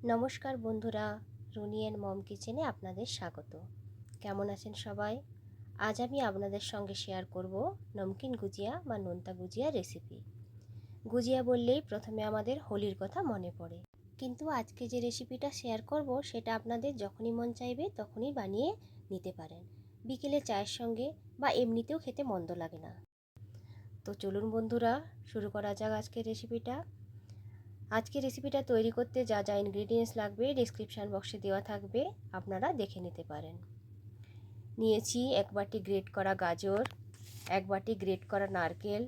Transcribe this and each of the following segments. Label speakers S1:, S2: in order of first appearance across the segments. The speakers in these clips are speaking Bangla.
S1: নমস্কার বন্ধুরা, রুনি অ্যান্ড মম কিচেনে আপনাদের স্বাগত। কেমন আছেন সবাই? আজ আমি আপনাদের সঙ্গে শেয়ার করব নমকিন গুজিয়া বা নোনতা গুজিয়া রেসিপি। গুজিয়া বললেই প্রথমে আমাদের হোলির কথা মনে পড়ে, কিন্তু আজকে যে রেসিপিটা শেয়ার করব সেটা আপনাদের যখনই মন চাইবে তখনই বানিয়ে নিতে পারেন। বিকেলে চায়ের সঙ্গে বা এমনিতেও খেতে মন্দ লাগে না। তো চলুন বন্ধুরা, শুরু করা যাক আজকের রেসিপিটা। আজকের রেসিপিটা তৈরি করতে যা যা ইনগ্রেডিয়েন্টস লাগবে ডেসক্রিপশান বক্সে দেওয়া থাকবে, আপনারা দেখে নিতে পারেন। নিয়েছি 1 বাটি গ্রেট করা গাজর, 1 বাটি গ্রেট করা নারকেল,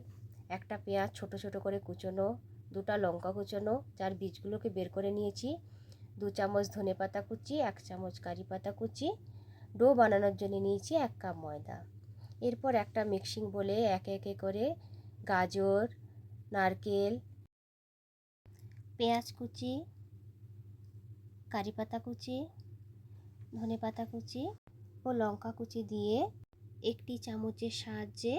S1: একটা পেঁয়াজ ছোট ছোট করে কুচোনো, 2টা লঙ্কা কুচোনো যার বীজগুলোকে বের করে নিয়েছি, 2 চামচ ধনেপাতা কুচি, 1 চামচ কারি পাতা কুচি। ডো বানানোর জন্য নিয়েছি 1 কাপ ময়দা। এরপর একটা মিক্সিং বলে একে একে করে গাজর, নারকেল, পেঁয়াজ কুচি, কারি পাতা কুচি, ধনেপাতা কুচি ও লঙ্কা কুচি দিয়ে একটি চামচের সাহায্যে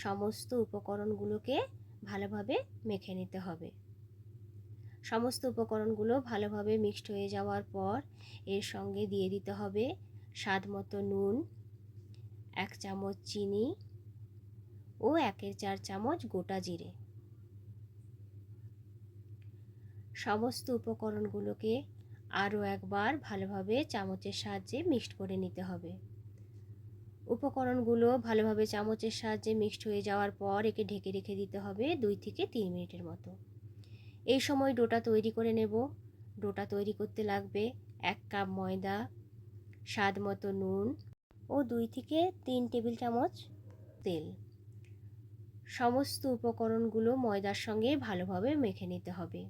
S1: সমস্ত উপকরণগুলোকে ভালোভাবে মেখে নিতে হবে। সমস্ত উপকরণগুলো ভালোভাবে মিক্সড হয়ে যাওয়ার পর এর সঙ্গে দিয়ে দিতে হবে স্বাদ মতো নুন, 1 চামচ চিনি ও 1/4 চামচ গোটা জিরে। সমস্ত উপকরণগুলোকে আরও একবার ভালোভাবে চামচের সাহায্যে মিক্সড করে নিতে হবে। উপকরণগুলো ভালোভাবে চামচের সাহায্যে মিক্সড হয়ে যাওয়ার পর একে ঢেকে রেখে দিতে হবে 2 থেকে 3 মিনিটের মতো। এই সময় ডোটা তৈরি করে নেব। ডোটা তৈরি করতে লাগবে 1 কাপ ময়দা, স্বাদ মতো নুন ও 2 থেকে 3 টেবিল চামচ তেল। সমস্ত উপকরণগুলো ময়দার সঙ্গে ভালোভাবে মেখে নিতে হবে।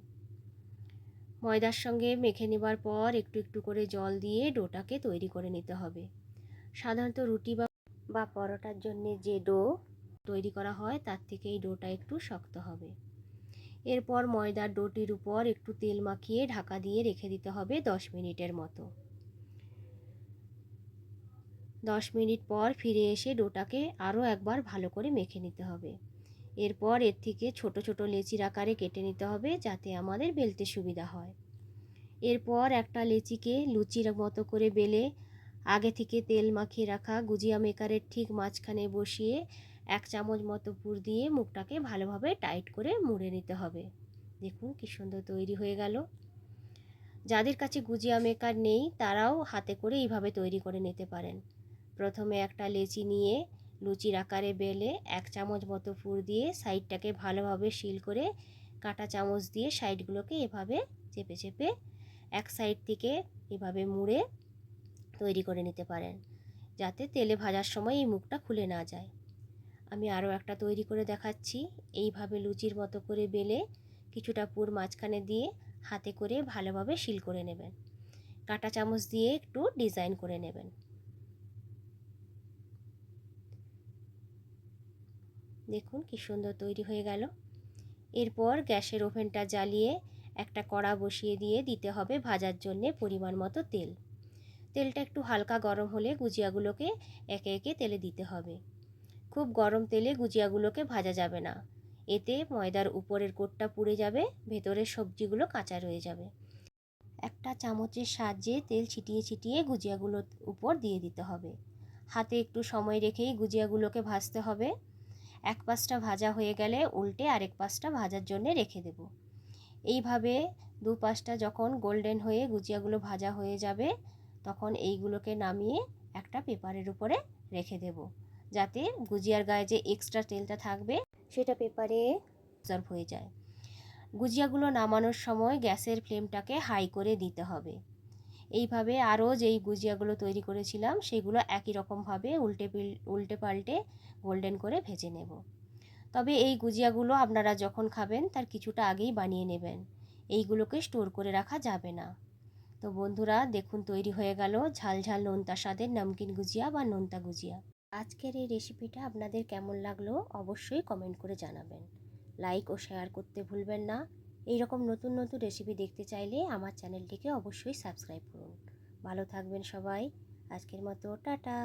S1: ময়দার সঙ্গে মেখে নেবার পর একটু একটু করে জল দিয়ে ডোটাকে তৈরি করে নিতে হবে। সাধারণত রুটি বা পরোটার জন্য যে ডো তৈরি করা হয় তার থেকে এই ডোটা একটু শক্ত হবে। এরপর ময়দার ডোটির উপর একটু তেল মাখিয়ে ঢাকা দিয়ে রেখে দিতে হবে 10 মিনিটের মতো। 10 মিনিট পর ফিরে এসে ডোটাকে আরও একবার ভালো করে মেখে নিতে হবে। এরপর এর থেকে ছোট ছোট লেচির আকারে কেটে নিতে হবে যাতে আমাদের বেলতে সুবিধা হয়। এরপর একটা লেচিকে লুচির মতো করে বেলে আগে থেকে তেল মাখিয়ে রাখা গুজিয়া মেকারের ঠিক মাঝখানে বসিয়ে 1 চামচ মতো পুর দিয়ে মুখটাকে ভালোভাবে টাইট করে মুড়ে নিতে হবে। দেখুন কি সুন্দর তৈরি হয়ে গেল। যাদের কাছে গুজিয়া মেকার নেই তারাও হাতে করে এইভাবে তৈরি করে নিতে পারেন। প্রথমে একটা লেচি নিয়ে লুচির আকারে বেলে 1 চামচ মতো পুর দিয়ে সাইডটাকে ভালোভাবে সিল করে কাঁটা চামচ দিয়ে সাইডগুলোকে এভাবে চেপে চেপে এক সাইড থেকে এভাবে মুড়ে তৈরি করে নিতে পারেন, যাতে তেলে ভাজার সময় এই মুখটা খুলে না যায়। আমি আরও একটা তৈরি করে দেখাচ্ছি। এইভাবে লুচির মতো করে বেলে কিছুটা পুর মাঝখানে দিয়ে হাতে করে ভালোভাবে সিল করে নেবেন। কাঁটা চামচ দিয়ে একটু ডিজাইন করে নেবেন। দেখুন কি সুন্দর তৈরি হয়ে গেল। এরপর গ্যাসের ওভেনটা জ্বালিয়ে একটা কড়া বসিয়ে দিয়ে দিতে হবে ভাজার জন্যে পরিমাণ মতো তেল। তেলটা একটু হালকা গরম হলে গুজিয়াগুলোকে একে একে তেলে দিতে হবে। খুব গরম তেলে গুজিয়াগুলোকে ভাজা যাবে না, এতে ময়দার উপরের কোটটা পুড়ে যাবে, ভেতরের সবজিগুলো কাঁচা রয়ে যাবে। একটা চামচের সাহায্যে তেল ছিটিয়ে ছিটিয়ে গুজিয়াগুলোর উপর দিয়ে দিতে হবে। হাতে একটু সময় রেখেই গুজিয়াগুলোকে ভাজতে হবে। এক পাশটা ভাজা হয়ে গেলে উল্টে আরেক পাশটা ভাজার জন্য রেখে দেব। এইভাবে দু পাশটা যখন গোল্ডেন হয়ে গুজিয়াগুলো ভাজা হয়ে যাবে তখন এইগুলোকে নামিয়ে একটা পেপারের উপরে রেখে দেব, যাতে গুজিয়ার গায়ে যে এক্সট্রা তেলটা থাকবে সেটা পেপারে অবজর্ব হয়ে যায়। গুজিয়াগুলো নামানোর সময় গ্যাসের ফ্লেমটাকে হাই করে দিতে হবে। এইভাবে আরও যেই গুজিয়াগুলো তৈরি করেছিলাম সেগুলো একই রকমভাবে উল্টে পাল্টে গোল্ডেন করে ভেজে নেব। তবে এই গুজিয়াগুলো আপনারা যখন খাবেন তার কিছুটা আগেই বানিয়ে নেবেন, এইগুলোকে স্টোর করে রাখা যাবে না। তো বন্ধুরা দেখুন তৈরি হয়ে গেল ঝাল ঝাল নোনতা স্বাদের নমকিন গুজিয়া বা নোনতা গুজিয়া। আজকের এই রেসিপিটা আপনাদের কেমন লাগলো অবশ্যই কমেন্ট করে জানাবেন। লাইক ও শেয়ার করতে ভুলবেন না। এই রকম নতুন নতুন রেসিপি দেখতে চাইলে আমার চ্যানেলটিকে অবশ্যই সাবস্ক্রাইব করুন। ভালো থাকবেন সবাই। আজকের মতো টাটা।